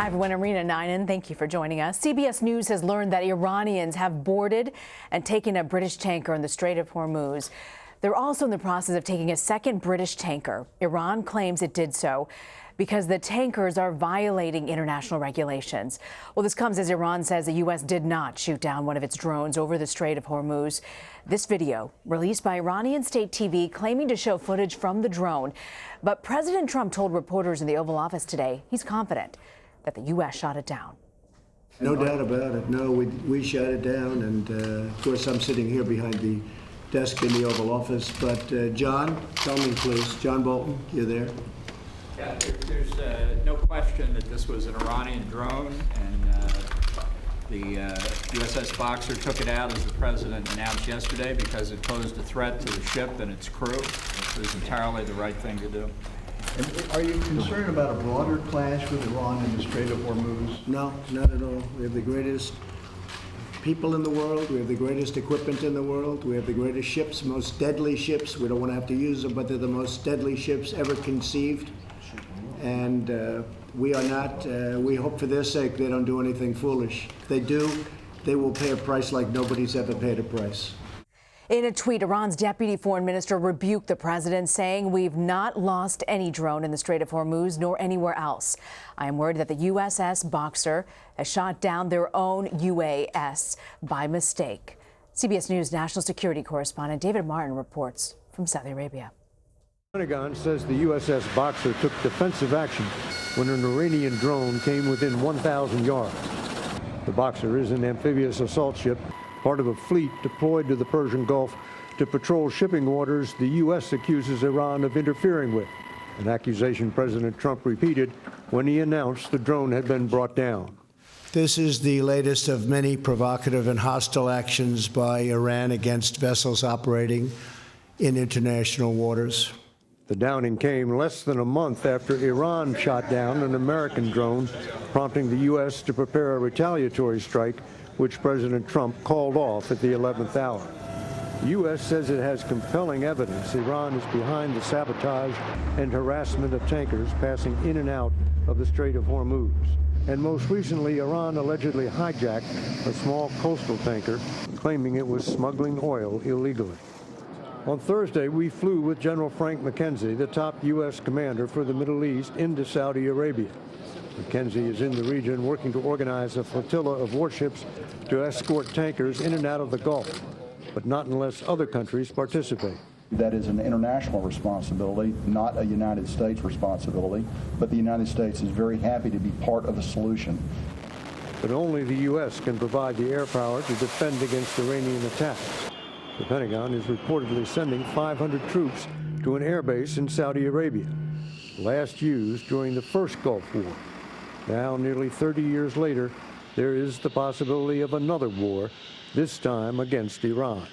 Hi, everyone. Irina Ninen, thank you for joining us. CBS News has learned that Iranians have boarded and taken a British tanker in the Strait of Hormuz. They're also in the process of taking a second British tanker. Iran claims it did so because the tankers are violating international regulations. Well, this comes as Iran says the U.S. did not shoot down one of its drones over the Strait of Hormuz. This video, released by Iranian state TV, claiming to show footage from the drone. But President Trump told reporters in the Oval Office today he's confident that the U.S. shot it down. No doubt about it. No, we shot it down. And, of course, I'm sitting here behind the desk in the Oval Office. But, John, tell me, please. John Bolton, you there? Yeah, there's no question that this was an Iranian drone, and the USS Boxer took it out, as the president announced yesterday, because it posed a threat to the ship and its crew. This was entirely the right thing to do. And are you concerned about a broader clash with Iran in the Strait of Hormuz? No, not at all. We have the greatest people in the world. We have the greatest equipment in the world. We have the greatest ships, most deadly ships. We don't want to have to use them, but they're the most deadly ships ever conceived. And we are not, we hope for their sake they don't do anything foolish. If they do, they will pay a price like nobody's ever paid a price. In a tweet, Iran's deputy foreign minister rebuked the president, saying, "We've not lost any drone in the Strait of Hormuz nor anywhere else. I am worried that the USS Boxer has shot down their own UAS by mistake." CBS News national security correspondent David Martin reports from Saudi Arabia. The Pentagon says the USS Boxer took defensive action when an Iranian drone came within 1,000 yards. The Boxer is an amphibious assault ship, part of a fleet deployed to the Persian Gulf to patrol shipping waters the U.S. accuses Iran of interfering with, an accusation President Trump repeated when he announced the drone had been brought down. This is the latest of many provocative and hostile actions by Iran against vessels operating in international waters. The downing came less than a month after Iran shot down an American drone, prompting the U.S. to prepare a retaliatory strike, which President Trump called off at the 11th hour. The U.S. says it has compelling evidence Iran is behind the sabotage and harassment of tankers passing in and out of the Strait of Hormuz. And most recently, Iran allegedly hijacked a small coastal tanker, claiming it was smuggling oil illegally. On Thursday, we flew with General Frank McKenzie, the top U.S. commander for the Middle East, into Saudi Arabia. McKenzie is in the region working to organize a flotilla of warships to escort tankers in and out of the Gulf, but not unless other countries participate. That is an international responsibility, not a United States responsibility, but the United States is very happy to be part of the solution. But only the U.S. can provide the air power to defend against Iranian attacks. The Pentagon is reportedly sending 500 troops to an airbase in Saudi Arabia, last used during the first Gulf War. Now, nearly 30 years later, there is the possibility of another war, this time against Iran.